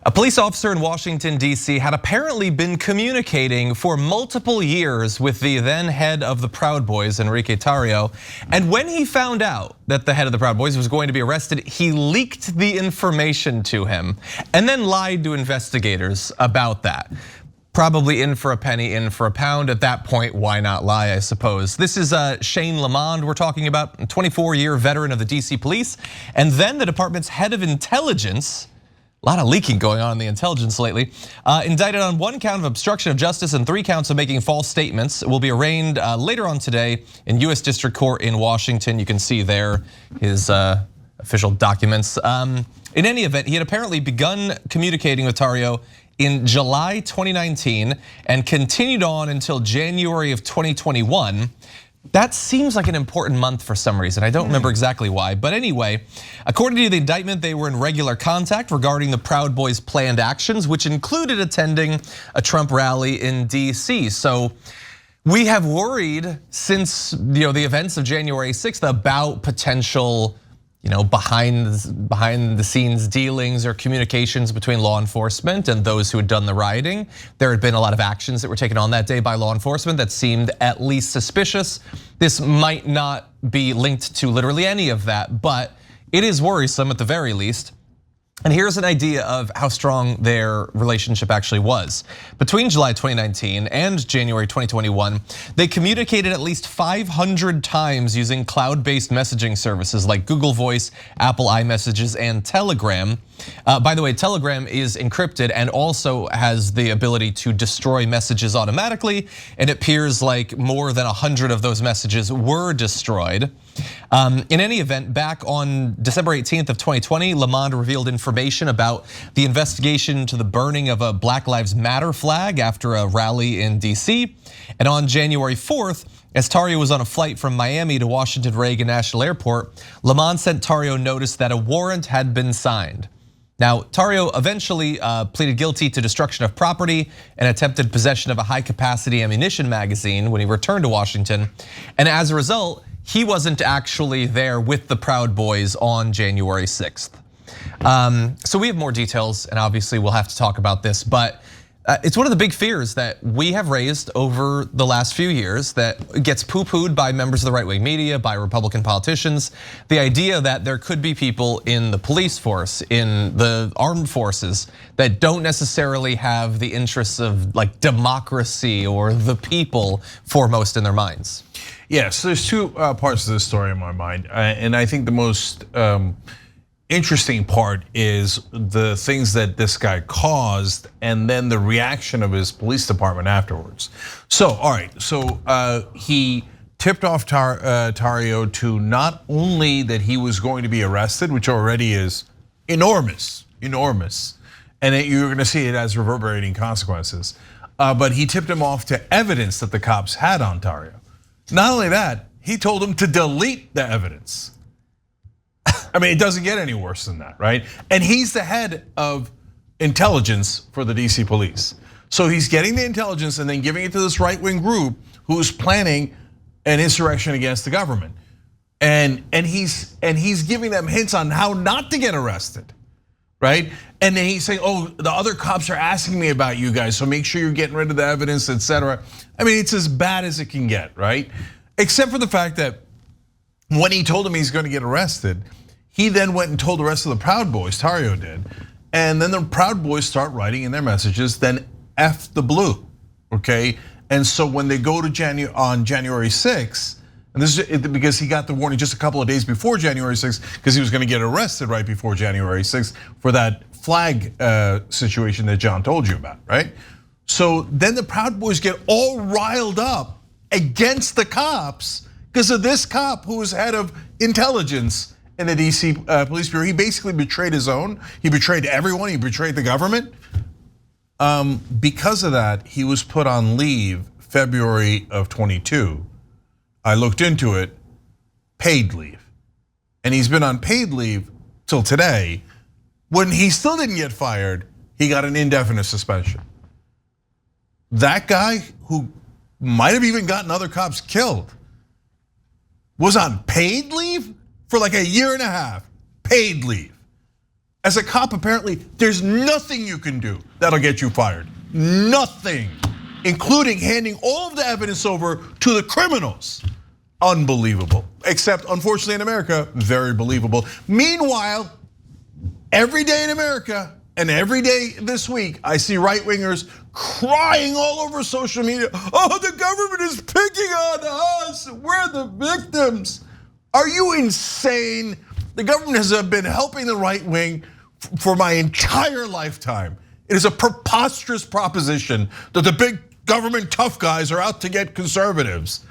A police officer in Washington, D.C. had apparently been communicating for multiple years with the then head of the Proud Boys, Enrique Tarrio. And when he found out that the head of the Proud Boys was going to be arrested, he leaked the information to him and then lied to investigators about that. Probably in for a penny, in for a pound. At that point, why not lie, I suppose. This is Shane Lamond we're talking about, a 24-year veteran of the DC police, and then the department's head of intelligence. A lot of leaking going on in the intelligence lately. Indicted on 1 count of obstruction of justice and 3 counts of making false statements. Will be arraigned later on today in US District Court in Washington. You can see there his official documents. In any event, he had apparently begun communicating with Tarrio in July 2019 and continued on until January of 2021. That seems like an important month for some reason. I don't remember exactly why, but anyway, according to the indictment, they were in regular contact regarding the Proud Boys' planned actions, which included attending a Trump rally in DC. So we have worried since the events of January 6th about potential behind the scenes dealings or communications between law enforcement and those who had done the rioting. There had been a lot of actions that were taken on that day by law enforcement that seemed at least suspicious. This might not be linked to literally any of that, but it is worrisome at the very least. And here's an idea of how strong their relationship actually was. Between July 2019 and January 2021, they communicated at least 500 times using cloud-based messaging services like Google Voice, Apple iMessages, and Telegram. By the way, Telegram is encrypted and also has the ability to destroy messages automatically. And it appears like more than 100 of those messages were destroyed. In any event, back on December 18th of 2020, Lamond revealed information about the investigation to the burning of a Black Lives Matter flag after a rally in DC. And on January 4th, as Tarrio was on a flight from Miami to Washington Reagan National Airport, Lamond sent Tarrio notice that a warrant had been signed. Now, Tarrio eventually pleaded guilty to destruction of property and attempted possession of a high-capacity ammunition magazine when he returned to Washington. And as a result, he wasn't actually there with the Proud Boys on January 6th. So we have more details, and obviously we'll have to talk about this, but it's one of the big fears that we have raised over the last few years that gets poo-pooed by members of the right-wing media, by Republican politicians. The idea that there could be people in the police force, in the armed forces, that don't necessarily have the interests of like democracy or the people foremost in their minds. Yes, there's 2 parts to this story in my mind, and I think the most interesting part is the things that this guy caused and then the reaction of his police department afterwards. So, all right, so he tipped off Tarrio to not only that he was going to be arrested, which already is enormous, and you're gonna see it as reverberating consequences, but he tipped him off to evidence that the cops had on Tarrio. Not only that, he told him to delete the evidence. I mean, it doesn't get any worse than that, right? And he's the head of intelligence for the DC police. So he's getting the intelligence and then giving it to this right-wing group who's planning an insurrection against the government. And he's giving them hints on how not to get arrested, right? And then he's saying, oh, the other cops are asking me about you guys, so make sure you're getting rid of the evidence, etc. I mean, it's as bad as it can get, right? Except for the fact that when he told him he's gonna get arrested, he then went and told the rest of the Proud Boys, Tarrio did, and then the Proud Boys start writing in their messages, then F the blue, okay? And so when they go to on January 6th, and this is because he got the warning just a couple of days before January 6th, because he was gonna get arrested right before January 6th for that flag situation that John told you about, right? So then the Proud Boys get all riled up against the cops because of this cop who was head of intelligence in the DC Police Bureau. He basically betrayed his own. He betrayed everyone. He betrayed the government. Because of that, he was put on leave February of 22. I looked into it, paid leave. And he's been on paid leave till today. When he still didn't get fired, he got an indefinite suspension. That guy who might have even gotten other cops killed was on paid leave for like a year and a half, paid leave. As a cop, apparently, there's nothing you can do that'll get you fired. Nothing, including handing all of the evidence over to the criminals. Unbelievable. Except, unfortunately, in America, very believable. Meanwhile, every day in America and every day this week, I see right-wingers crying all over social media. Oh, the government is picking on us. We're the victims. Are you insane? The government has been helping the right wing for my entire lifetime. It is a preposterous proposition that the big government tough guys are out to get conservatives.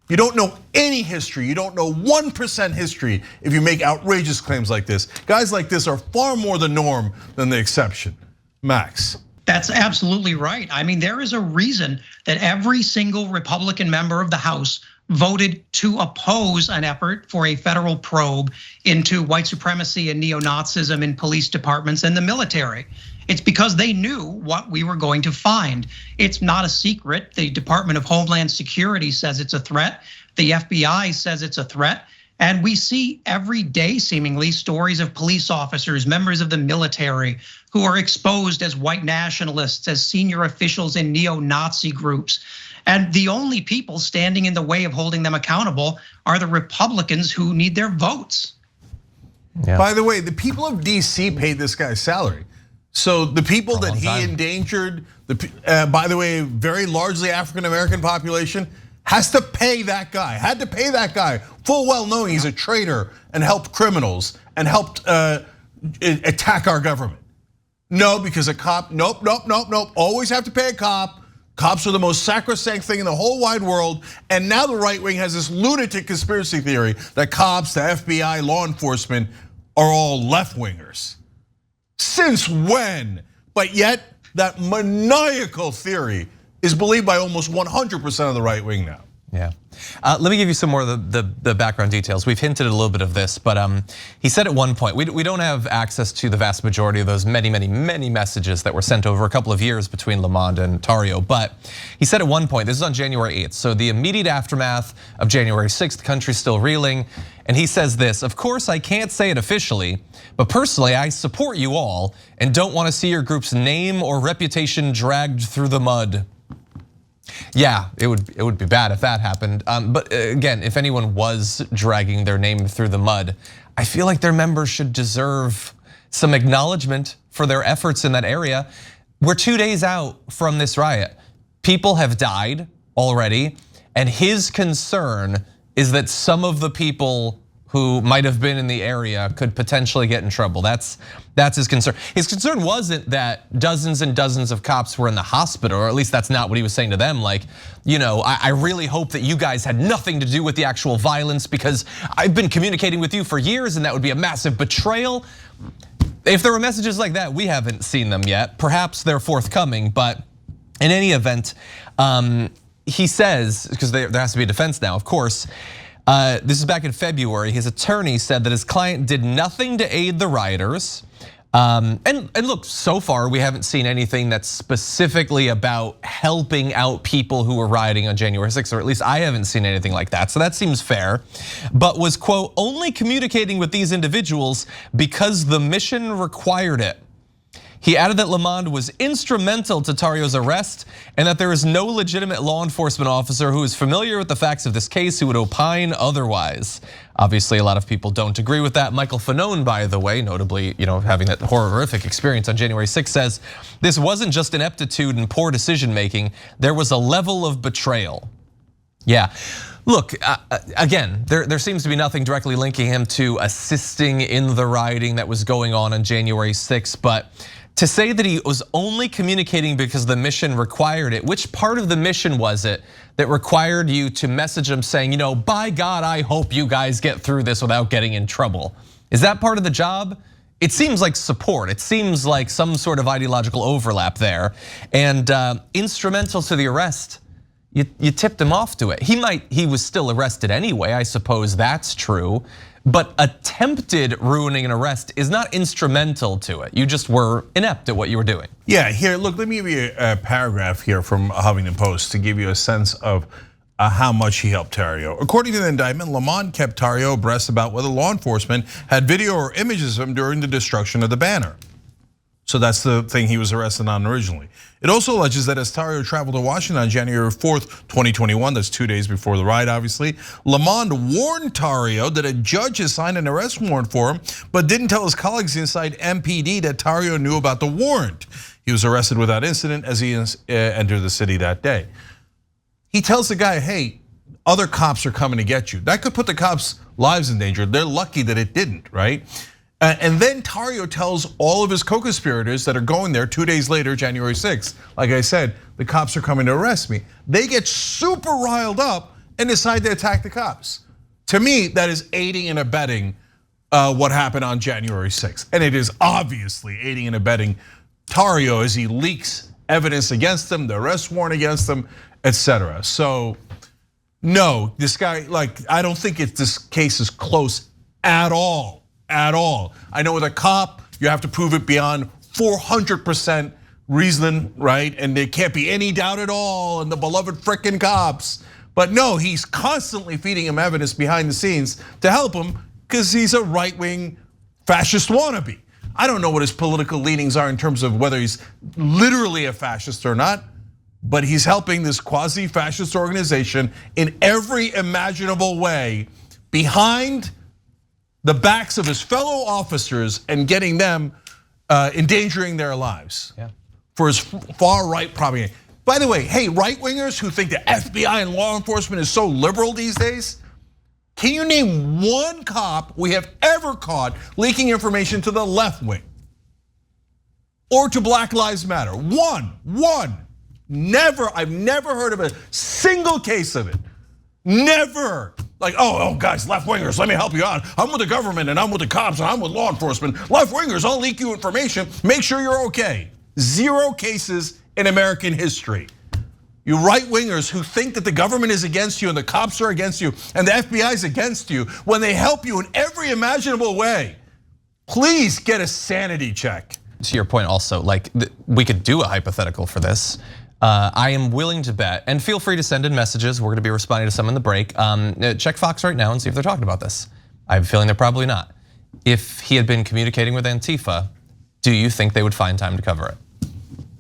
You don't know any history. You don't know 1% history if you make outrageous claims like this. Guys like this are far more the norm than the exception. Max. That's absolutely right. I mean, there is a reason that every single Republican member of the House voted to oppose an effort for a federal probe into white supremacy and neo-Nazism in police departments and the military. It's because they knew what we were going to find. It's not a secret. The Department of Homeland Security says it's a threat. The FBI says it's a threat. And we see every day, seemingly, stories of police officers, members of the military, who are exposed as white nationalists, as senior officials in neo-Nazi groups. And the only people standing in the way of holding them accountable are the Republicans who need their votes. Yeah. By the way, the people of DC paid this guy's salary. So the people that he endangered, by the way, very largely African-American population, has to pay that guy, had to pay that guy, full well knowing he's a traitor and helped criminals and helped attack our government. No, because a cop, nope. Always have to pay a cop. Cops are the most sacrosanct thing in the whole wide world. And now the right wing has this lunatic conspiracy theory that cops, the FBI, law enforcement are all left wingers. Since when? But yet that maniacal theory is believed by almost 100% of the right wing now. Yeah, let me give you some more of the background details. We've hinted at a little bit of this, but he said at one point, we don't have access to the vast majority of those many messages that were sent over a couple of years between Lamond and Tarrio. But he said at one point, this is on January 8th, so the immediate aftermath of January 6th, the country's still reeling. And he says this, of course, I can't say it officially, but personally, I support you all and don't want to see your group's name or reputation dragged through the mud. Yeah, it would be bad if that happened. But again, if anyone was dragging their name through the mud, I feel like their members should deserve some acknowledgement for their efforts in that area. We're 2 days out from this riot. People have died already, and his concern is that some of the people who might have been in the area could potentially get in trouble. That's his concern. His concern wasn't that dozens and dozens of cops were in the hospital, or at least that's not what he was saying to them. Like, I really hope that you guys had nothing to do with the actual violence because I've been communicating with you for years and that would be a massive betrayal. If there were messages like that, we haven't seen them yet. Perhaps they're forthcoming, but in any event, he says, because there has to be a defense now, of course, this is back in February. His attorney said that his client did nothing to aid the rioters. And look, so far we haven't seen anything that's specifically about helping out people who were rioting on January 6th, or at least I haven't seen anything like that. So that seems fair, but was, quote, only communicating with these individuals because the mission required it. He added that Lamond was instrumental to Tarrio's arrest and that there is no legitimate law enforcement officer who is familiar with the facts of this case who would opine otherwise. Obviously, a lot of people don't agree with that. Michael Fanone, by the way, notably, having that horrific experience on January 6th, says this wasn't just ineptitude and poor decision making. There was a level of betrayal. Yeah. Look, again, there seems to be nothing directly linking him to assisting in the rioting that was going on January 6th, but to say that he was only communicating because the mission required it, which part of the mission was it that required you to message him saying, by God, I hope you guys get through this without getting in trouble? Is that part of the job? It seems like support. It seems like some sort of ideological overlap there. And instrumental to the arrest, you tipped him off to it. He was still arrested anyway, I suppose that's true. But attempted ruining an arrest is not instrumental to it. You just were inept at what you were doing. Yeah, here, look, let me give you a paragraph here from Huffington Post to give you a sense of how much he helped Tarrio. According to the indictment, Lamont kept Tarrio abreast about whether law enforcement had video or images of him during the destruction of the banner. So that's the thing he was arrested on originally. It also alleges that as Tarrio traveled to Washington on January 4th, 2021, that's 2 days before the riot, obviously, Lamont warned Tarrio that a judge had signed an arrest warrant for him, but didn't tell his colleagues inside MPD that Tarrio knew about the warrant. He was arrested without incident as he entered the city that day. He tells the guy, hey, other cops are coming to get you. That could put the cops' lives in danger. They're lucky that it didn't, right? And then Tarrio tells all of his co-conspirators that are going there 2 days later, January 6th, like I said, the cops are coming to arrest me. They get super riled up and decide to attack the cops. To me, that is aiding and abetting what happened on January 6th. And it is obviously aiding and abetting Tarrio as he leaks evidence against them, the arrest warrant against them, etc. So no, this guy, I don't think this case is close at all. At all. I know with a cop, you have to prove it beyond 400% reason, right? And there can't be any doubt at all, and the beloved frickin' cops. But no, he's constantly feeding him evidence behind the scenes to help him because he's a right-wing fascist wannabe. I don't know what his political leanings are in terms of whether he's literally a fascist or not, but he's helping this quasi-fascist organization in every imaginable way behind the backs of his fellow officers and getting them endangering their lives for his far right propaganda. By the way, hey, right wingers who think the FBI and law enforcement is so liberal these days, can you name one cop we have ever caught leaking information to the left wing or to Black Lives Matter? One. Never, I've never heard of a single case of it. Never. Like, oh guys, left wingers, let me help you out. I'm with the government and I'm with the cops and I'm with law enforcement. Left wingers, I'll leak you information, make sure you're okay. 0 cases in American history. You right wingers who think that the government is against you and the cops are against you and the FBI is against you when they help you in every imaginable way. Please get a sanity check. To your point also, we could do a hypothetical for this. I am willing to bet, and feel free to send in messages. We're gonna be responding to some in the break. Check Fox right now and see if they're talking about this. I have a feeling they're probably not. If he had been communicating with Antifa, do you think they would find time to cover it?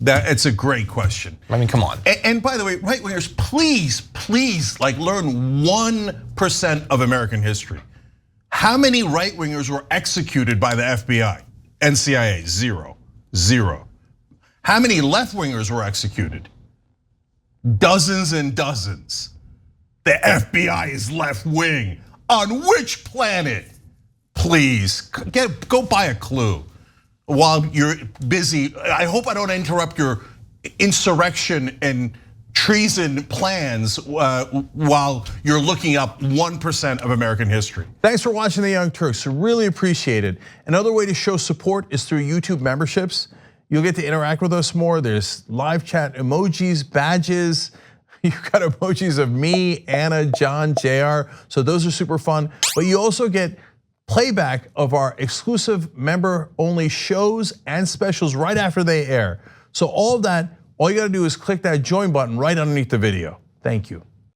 It's a great question. I mean, come on. And by the way, right wingers, please, learn 1% of American history. How many right wingers were executed by the FBI and CIA? Zero. How many left wingers were executed? Dozens and dozens. The FBI is left wing. On which planet? Please, go buy a clue while you're busy. I hope I don't interrupt your insurrection and treason plans while you're looking up 1% of American history. Thanks for watching The Young Turks, really appreciate it. Another way to show support is through YouTube memberships. You'll get to interact with us more. There's live chat emojis, badges. You've got emojis of me, Anna, John, JR. So those are super fun. But you also get playback of our exclusive member-only shows and specials right after they air. So all of that, all you gotta do is click that join button right underneath the video. Thank you.